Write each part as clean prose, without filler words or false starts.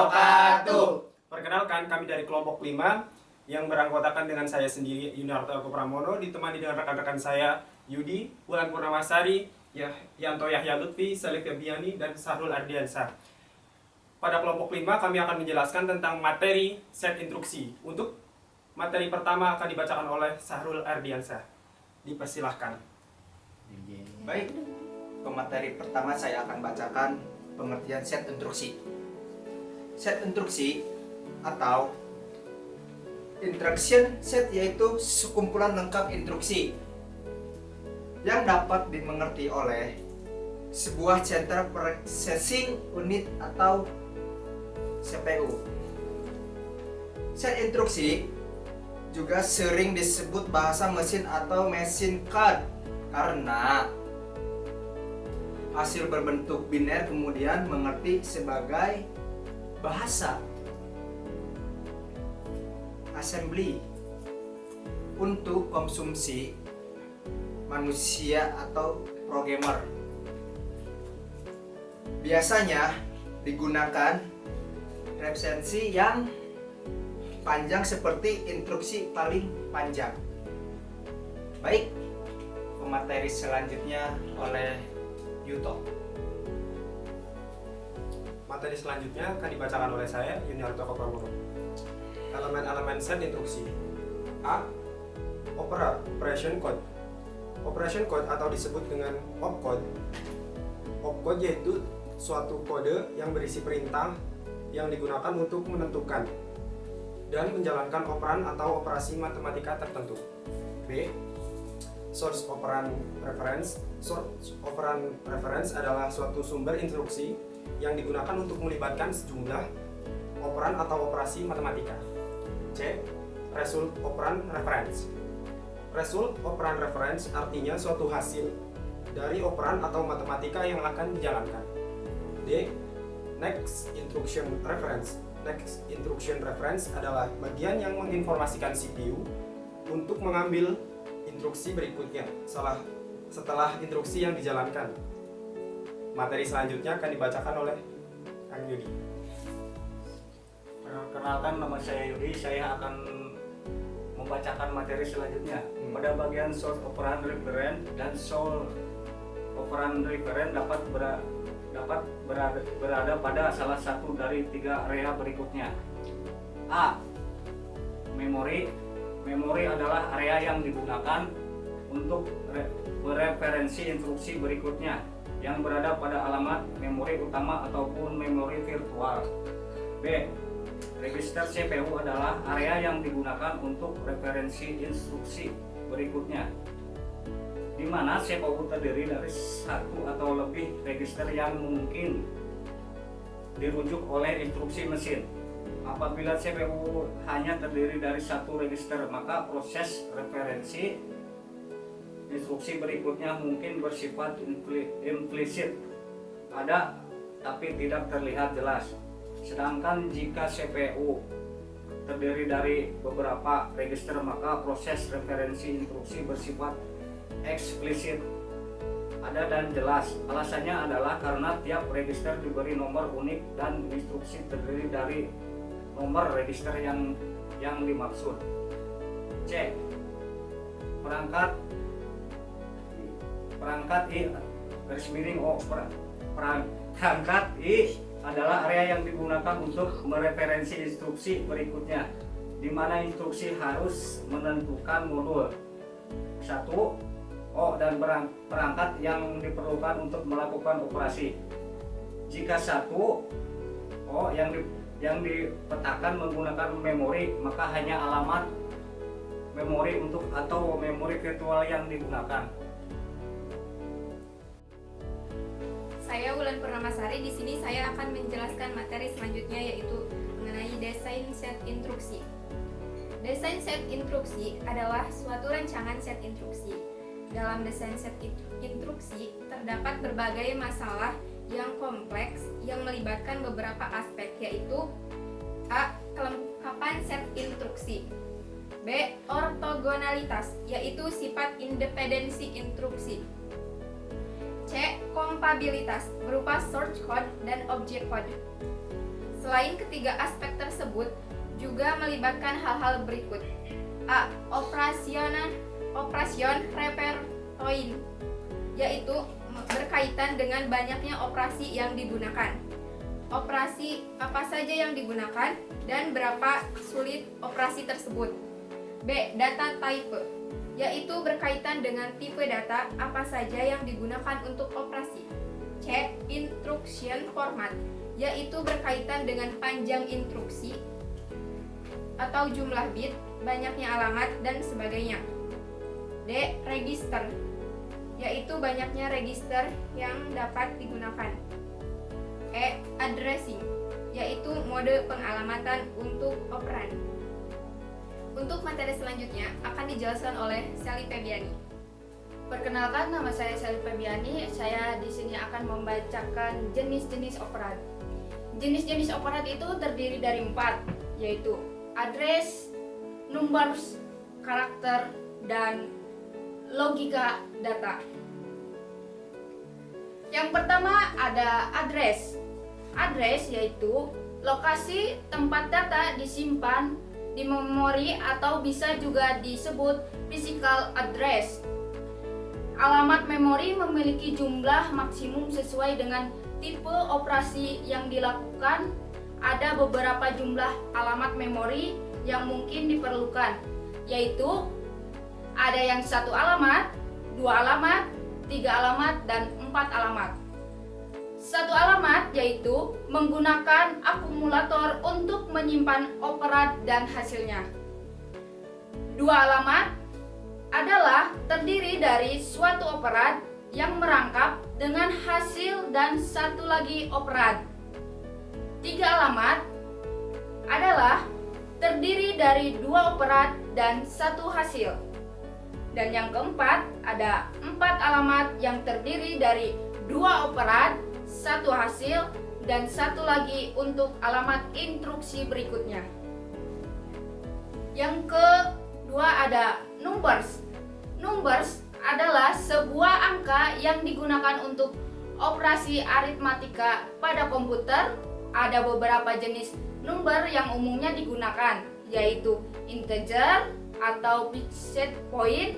wabarakatuh. Perkenalkan, kami dari kelompok 5 yang beranggotakan dengan saya sendiri, Yunarto Agus Pramono, ditemani dengan rekan-rekan saya, Yudi, Wulan Purnamasari, Yanto Yahya Lutfi, Salih Febiani, dan Sahrul Ardiansyah. Pada kelompok 5 kami akan menjelaskan tentang materi set instruksi. Untuk materi pertama akan dibacakan oleh Sahrul Ardiansyah. Dipersilahkan. Baik, pemateri pertama saya akan bacakan pengertian set instruksi. Set instruksi atau instruction set yaitu sekumpulan lengkap instruksi yang dapat dimengerti oleh sebuah Central Processing Unit atau CPU. Set instruksi juga sering disebut bahasa mesin atau machine code karena hasil berbentuk biner kemudian mengerti sebagai bahasa assembly untuk konsumsi manusia atau programmer. Biasanya digunakan referensi yang panjang seperti instruksi paling panjang. Baik, pemateri selanjutnya oleh Yuto. Materi selanjutnya akan dibacakan oleh saya, Yunarto Agus Pramono. Elemen-elemen set instruksi. A. Operation code. Operation code atau disebut dengan opcode. Opcode yaitu suatu kode yang berisi perintah yang digunakan untuk menentukan dan menjalankan operan atau operasi matematika tertentu. B. Source operand reference. Source operand reference adalah suatu sumber instruksi yang digunakan untuk melibatkan sejumlah operan atau operasi matematika. C. Result operand reference. Result operand reference artinya suatu hasil dari operan atau matematika yang akan dijalankan. D. Next instruction reference. Next instruction reference adalah bagian yang menginformasikan CPU untuk mengambil instruksi berikutnya setelah instruksi yang dijalankan. Materi selanjutnya akan dibacakan oleh Kang Yudi. Perkenalkan, nama saya Yudi. Saya akan membacakan materi selanjutnya. Pada bagian source operand reference dan source operand reference dapat berada pada salah satu dari 3 area berikutnya. A. Memori. Memori adalah area yang digunakan untuk mereferensi instruksi berikutnya yang berada pada alamat memori utama ataupun memori virtual. B. Register CPU adalah area yang digunakan untuk referensi instruksi berikutnya, di mana CPU terdiri dari satu atau lebih register yang mungkin dirujuk oleh instruksi mesin. Apabila CPU hanya terdiri dari satu register, maka proses referensi instruksi berikutnya mungkin bersifat implisit, ada tapi tidak terlihat jelas. Sedangkan jika CPU terdiri dari beberapa register, maka proses referensi instruksi bersifat eksplisit, ada dan jelas. Alasannya adalah karena tiap register diberi nomor unik dan instruksi terdiri dari nomor register yang dimaksud. C. Perangkat I garis miring O. Perangkat I adalah area yang digunakan untuk mereferensi instruksi berikutnya, di mana instruksi harus menentukan modul 1 O dan perangkat yang diperlukan untuk melakukan operasi. Jika 1 O yang dipetakan menggunakan memori, maka hanya alamat memori untuk atau memori virtual yang digunakan. Saya Wulan Purnamasari. Di sini saya akan menjelaskan materi selanjutnya, yaitu mengenai desain set instruksi. Desain set instruksi adalah suatu rancangan set instruksi. Dalam desain set instruksi terdapat berbagai masalah yang kompleks yang melibatkan beberapa aspek, yaitu A. Kelengkapan set instruksi. B. Ortogonalitas, yaitu sifat independensi instruksi. C. Kompatibilitas, berupa source code dan object code. Selain ketiga aspek tersebut, juga melibatkan hal-hal berikut. A. Operation repertoire, yaitu berkaitan dengan banyaknya operasi yang digunakan. Operasi apa saja yang digunakan dan berapa sulit operasi tersebut. B. Data type, yaitu berkaitan dengan tipe data apa saja yang digunakan untuk operasi. C. Instruction format, yaitu berkaitan dengan panjang instruksi atau jumlah bit, banyaknya alamat, dan sebagainya. D. Register, yaitu banyaknya register yang dapat digunakan. E. Addressing, yaitu mode pengalamatan untuk operan. Untuk materi selanjutnya akan dijelaskan oleh Sally Febiani. Perkenalkan, nama saya Sally Febiani. Saya di sini akan membacakan jenis-jenis operan. Jenis-jenis operan itu terdiri dari 4, yaitu address, numbers, karakter, dan logika data. Yang pertama ada address. Address yaitu lokasi tempat data disimpan di memori atau bisa juga disebut physical address. Alamat memori memiliki jumlah maksimum sesuai dengan tipe operasi yang dilakukan. Ada beberapa jumlah alamat memori yang mungkin diperlukan, yaitu ada yang 1 alamat, 2 alamat, 3 alamat, dan 4 alamat. 1 alamat yaitu menggunakan akumulator untuk menyimpan operan dan hasilnya. 2 alamat adalah terdiri dari suatu operan yang merangkap dengan hasil dan 1 lagi operan. 3 alamat adalah terdiri dari 2 operan dan 1 hasil. Dan yang keempat ada 4 alamat yang terdiri dari 2 operan, 1 hasil, dan 1 lagi untuk alamat instruksi berikutnya. Yang kedua ada numbers. Numbers adalah sebuah angka yang digunakan untuk operasi aritmatika pada komputer. Ada beberapa jenis number yang umumnya digunakan, yaitu integer atau fixed point,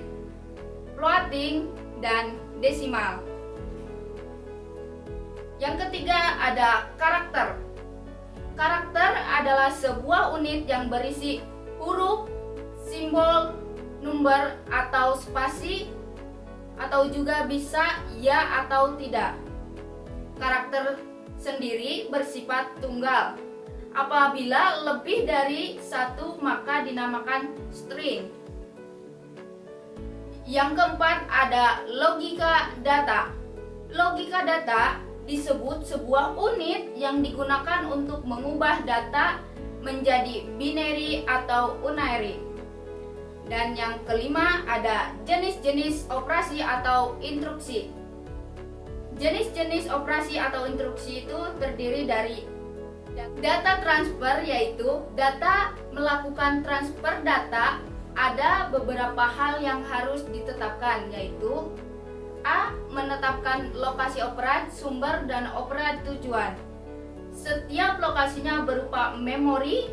floating, dan desimal. Yang ketiga ada karakter. Karakter adalah sebuah unit yang berisi huruf, simbol, number, atau spasi, atau juga bisa ya atau tidak. Karakter sendiri bersifat tunggal. Apabila lebih dari 1 maka dinamakan string. Yang keempat ada logika data. Logika data disebut sebuah unit yang digunakan untuk mengubah data menjadi binary atau unary. Dan yang kelima ada jenis-jenis operasi atau instruksi. Jenis-jenis operasi atau instruksi itu terdiri dari data transfer, yaitu data melakukan transfer data. Ada beberapa hal yang harus ditetapkan, yaitu A. Menetapkan lokasi operan, sumber, dan operan tujuan. Setiap lokasinya berupa memori,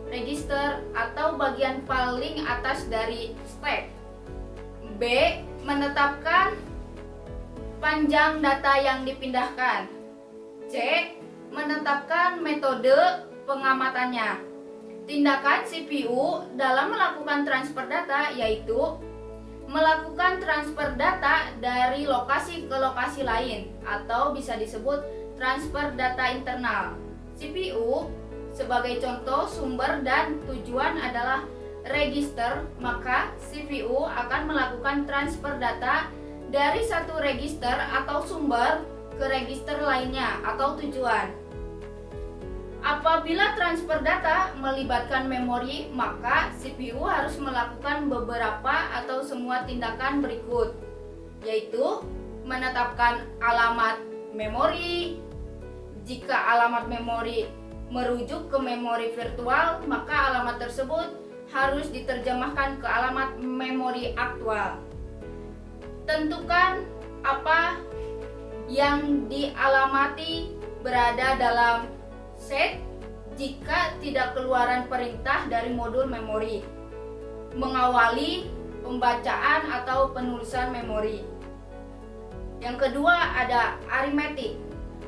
register, atau bagian paling atas dari stack. B. Menetapkan panjang data yang dipindahkan. C. Menetapkan metode pengamatannya. Tindakan CPU dalam melakukan transfer data yaitu melakukan transfer data dari lokasi ke lokasi lain, atau bisa disebut transfer data internal. CPU sebagai contoh sumber dan tujuan adalah register, maka CPU akan melakukan transfer data dari satu register atau sumber ke register lainnya atau tujuan. Apabila transfer data melibatkan memori, maka CPU harus melakukan beberapa atau semua tindakan berikut, yaitu menetapkan alamat memori. Jika alamat memori merujuk ke memori virtual, maka alamat tersebut harus diterjemahkan ke alamat memori aktual. Tentukan apa yang dialamati berada dalam set jika tidak keluaran perintah dari modul memori, mengawali pembacaan atau penulisan memori. Yang kedua ada aritmetik.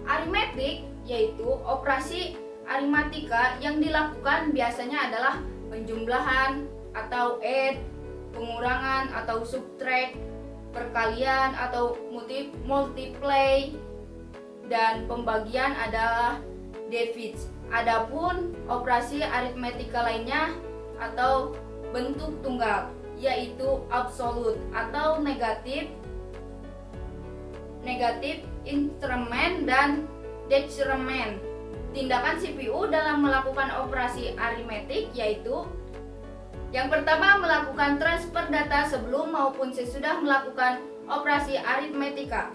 Aritmetik yaitu operasi aritmatika yang dilakukan biasanya adalah penjumlahan atau add, pengurangan atau subtract, perkalian atau multiply, dan pembagian adalah divide. Adapun operasi aritmetika lainnya atau bentuk tunggal yaitu absolute atau negatif increment dan decrement. Tindakan CPU dalam melakukan operasi aritmetik yaitu yang pertama melakukan transfer data sebelum maupun sesudah melakukan operasi aritmetika.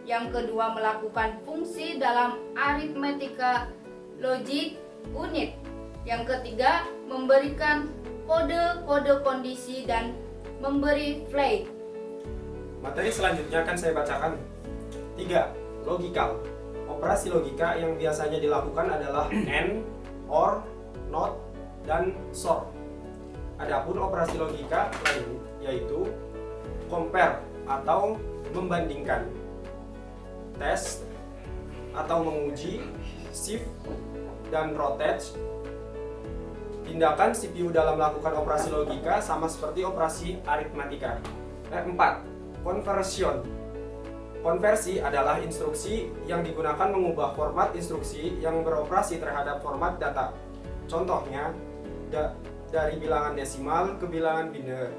Yang kedua melakukan fungsi dalam aritmetika logic unit. Yang ketiga memberikan kode-kode kondisi dan memberi flag. Materi selanjutnya akan saya bacakan. 3. Logical. Operasi logika yang biasanya dilakukan adalah AND, OR, NOT, dan SOR. Adapun operasi logika lain yaitu compare atau membandingkan, test atau menguji, shift, dan rotate. Tindakan CPU dalam melakukan operasi logika sama seperti operasi aritmatika. 4. Conversion. Konversi adalah instruksi yang digunakan mengubah format instruksi yang beroperasi terhadap format data. Contohnya, dari bilangan desimal ke bilangan biner.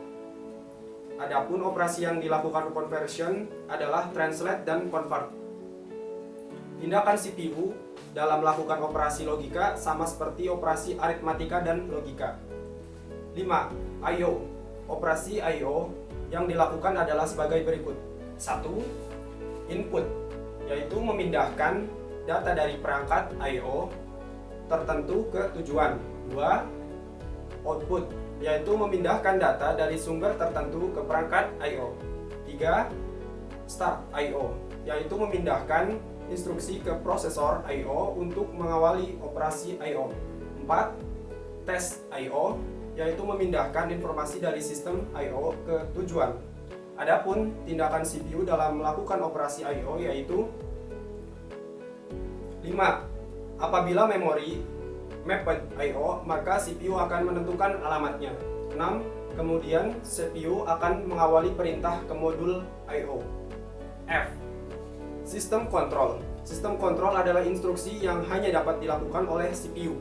Adapun operasi yang dilakukan conversion adalah translate dan convert. Tindakan CPU dalam melakukan operasi logika sama seperti operasi aritmatika dan logika. 5. I/O. Operasi I/O yang dilakukan adalah sebagai berikut. 1. Input, yaitu memindahkan data dari perangkat I/O tertentu ke tujuan. 2. Output, yaitu memindahkan data dari sumber tertentu ke perangkat I/O. 3. Start I/O, yaitu memindahkan instruksi ke prosesor I/O untuk mengawali operasi I/O. 4. Test I/O, yaitu memindahkan informasi dari sistem I/O ke tujuan. Adapun tindakan CPU dalam melakukan operasi I/O yaitu 5. Apabila memori mapped I/O, maka CPU akan menentukan alamatnya. 6. Kemudian CPU akan mengawali perintah ke modul I/O. F. Sistem kontrol. Sistem kontrol adalah instruksi yang hanya dapat dilakukan oleh CPU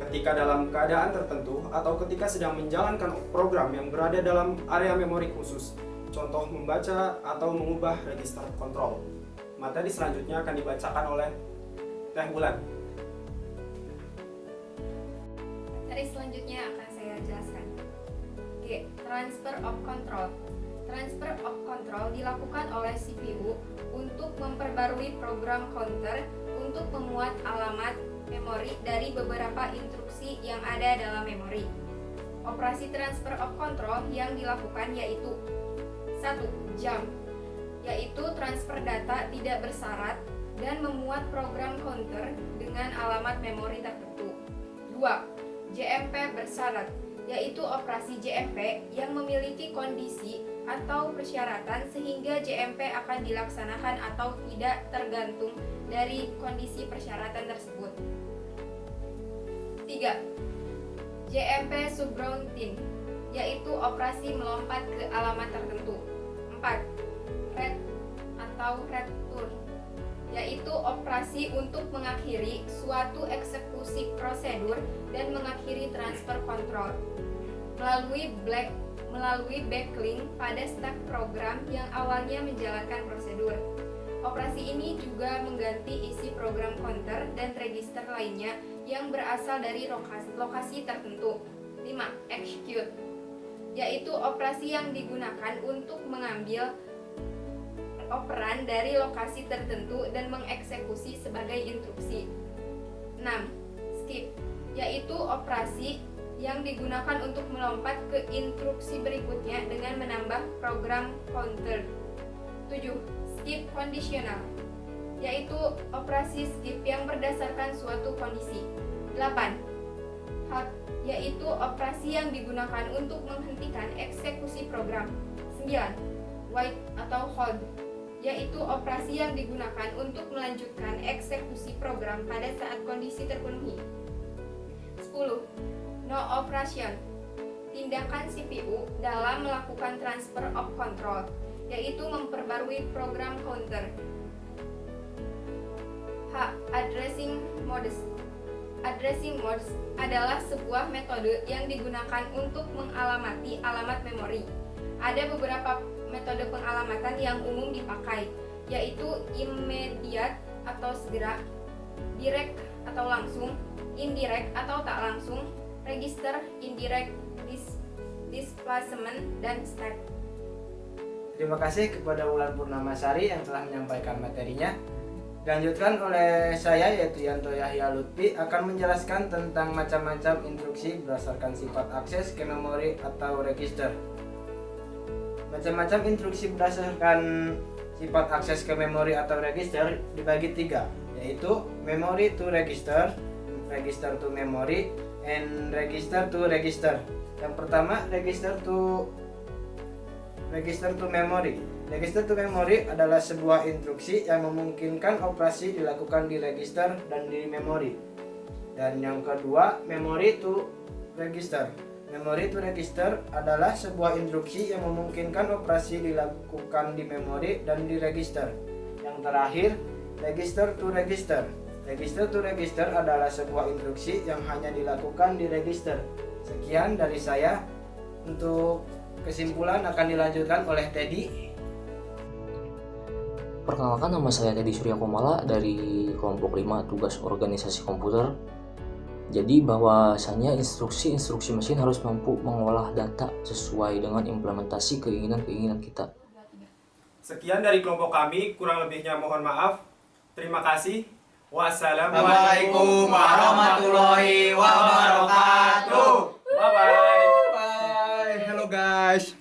ketika dalam keadaan tertentu atau ketika sedang menjalankan program yang berada dalam area memori khusus. Contoh membaca atau mengubah register kontrol. Materi selanjutnya akan dibacakan oleh Teh Bulan. Materi selanjutnya akan saya jelaskan. G. Transfer of control. Transfer of control dilakukan oleh CPU untuk memperbarui program counter untuk memuat alamat memori dari beberapa instruksi yang ada dalam memori. Operasi transfer of control yang dilakukan yaitu 1. Jump, yaitu transfer data tidak bersyarat dan memuat program counter dengan alamat memori tertentu. 2. JMP bersyarat, yaitu operasi JMP yang memiliki kondisi atau persyaratan sehingga JMP akan dilaksanakan atau tidak tergantung dari kondisi persyaratan tersebut. 3. JMP subroutine, yaitu operasi melompat ke alamat tertentu. 4. Read atau return, yaitu operasi untuk mengakhiri suatu eksekusi prosedur dan mengakhiri transfer kontrol melalui backlink pada stack program yang awalnya menjalankan prosedur. Operasi ini juga mengganti isi program counter dan register lainnya yang berasal dari lokasi tertentu. 5. Execute, yaitu operasi yang digunakan untuk mengambil operan dari lokasi tertentu dan mengeksekusi sebagai instruksi. 6. Skip, yaitu operasi yang digunakan untuk melompat ke instruksi berikutnya dengan menambah program counter. 7. Skip conditional, yaitu operasi skip yang berdasarkan suatu kondisi. 8. Halt, yaitu operasi yang digunakan untuk menghentikan eksekusi program. 9. Wait atau hold, yaitu operasi yang digunakan untuk melanjutkan eksekusi program pada saat kondisi terpenuhi. 10. No operation, tindakan CPU dalam melakukan transfer of control, yaitu memperbarui program counter. H. Addressing modes. Addressing modes adalah sebuah metode yang digunakan untuk mengalamati alamat memori. Ada beberapa metode pengalamatan yang umum dipakai, yaitu immediate atau segera, direct atau langsung, indirect atau tak langsung, register, indirect, displacement, dan stack. Terima kasih kepada Wulan Purnamasari yang telah menyampaikan materinya. Dilanjutkan oleh saya, yaitu Yanto Yahya Lutfi, akan menjelaskan tentang macam-macam instruksi berdasarkan sifat akses ke memori atau register. Macam-macam instruksi berdasarkan sifat akses ke memori atau register dibagi 3, yaitu memory to register, register to memory, and register to register. Yang pertama, register to memory. Register to memory adalah sebuah instruksi yang memungkinkan operasi dilakukan di register dan di memori. Dan yang kedua, memory to register. Memory to register adalah sebuah instruksi yang memungkinkan operasi dilakukan di memori dan di register. Yang terakhir, register to register. Register to register adalah sebuah instruksi yang hanya dilakukan di register. Sekian dari saya. Untuk kesimpulan akan dilanjutkan oleh Teddy. Perkenalkan, nama saya Teddy Surya Komala dari kelompok 5 tugas organisasi komputer. Jadi bahwasanya instruksi mesin harus mampu mengolah data sesuai dengan implementasi keinginan kita. Sekian dari kelompok kami, kurang lebihnya mohon maaf. Terima kasih. Wassalamualaikum warahmatullahi wabarakatuh. Bye bye. Bye. Hello guys.